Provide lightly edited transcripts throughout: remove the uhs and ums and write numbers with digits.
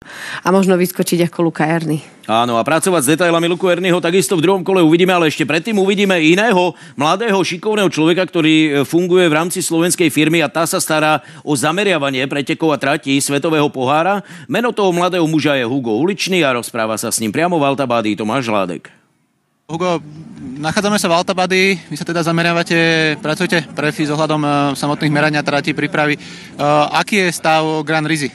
a možno vyskočiť ako Luca Erni. Áno, a pracovať s detailami Luku Erniho takisto v druhom kole uvidíme, ale ešte predtým uvidíme iného mladého, šikovného človeka, ktorý funguje v rámci slovenskej firmy a tá sa stará o zameriavanie pretekov a tratí Svetového pohára. Meno toho mladého muža je Hugo Uličný a rozpráva sa s ním priamo v Altabádii Tomáš Žládek. Hugo, nachádzame sa v Altabádii, vy sa teda zameriavate, pracujete pre FI s ohľadom samotných merania trati, prípravy. Aký je stav Grand Rizzi?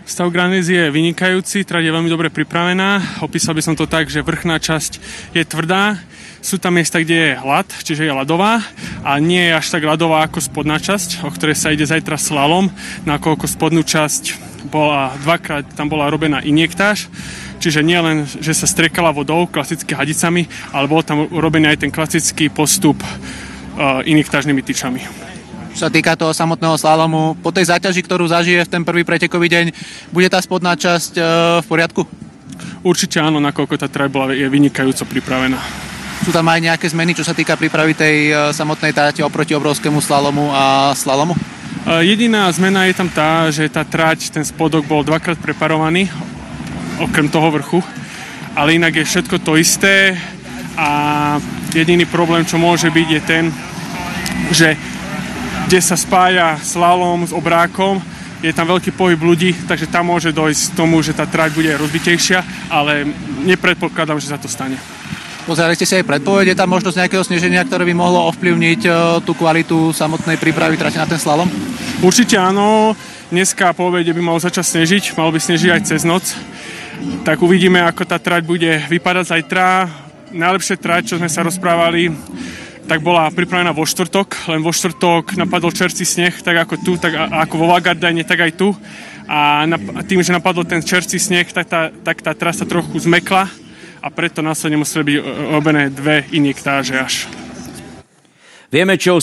Stav Grand Rizzi je vynikajúci, trať je veľmi dobre pripravená. Opísal by som to tak, že vrchná časť je tvrdá, sú tam miesta, kde je ľad, čiže je ľadová a nie je až tak ľadová ako spodná časť, o ktorej sa ide zajtra slalom, nakoľko spodnú časť bola dvakrát, tam bola robená injektáž, čiže nie len, že sa striekala vodou, klasicky hadicami, ale bol tam urobený aj ten klasický postup injektážnymi tyčami. Čo sa týka toho samotného slalomu, po tej záťaži, ktorú zažije v ten prvý pretekový deň, bude tá spodná časť v poriadku? Určite áno, nakoľko tá trať je vynikajúco pripravená. Sú tam aj nejaké zmeny, čo sa týka prípravy tej samotnej trate oproti obrovskému slalomu a slalomu? Jediná zmena je tam tá, že tá trať, ten spodok bol dvakrát preparovaný, okrem toho vrchu, ale inak je všetko to isté a jediný problém, čo môže byť, je ten, že kde sa spája slalom s obrákom, je tam veľký pohyb ľudí, takže tam môže dojsť k tomu, že tá trať bude rozbitejšia, ale nepredpokladám, že sa to stane. Pozerali ste si aj predpoveď, je tam možnosť nejakého sneženia, ktoré by mohlo ovplyvniť tú kvalitu samotnej prípravy trate na ten slalom? Určite áno, dneska po obede by malo začať snežiť, malo by snežiť aj cez noc, tak uvidíme, ako tá trať bude vypadať zajtra. Najlepšia trať, čo sme sa rozprávali, tak bola pripravená vo štvrtok, len vo štvrtok napadol čerstvý sneh, tak ako tu, tak ako vo Vagardane, tak aj tu. A tým, že napadol ten čerstvý sneh, tak tá trasa trochu zmekla a preto následne museli byť robené 2 injektáže až. Vieme, čo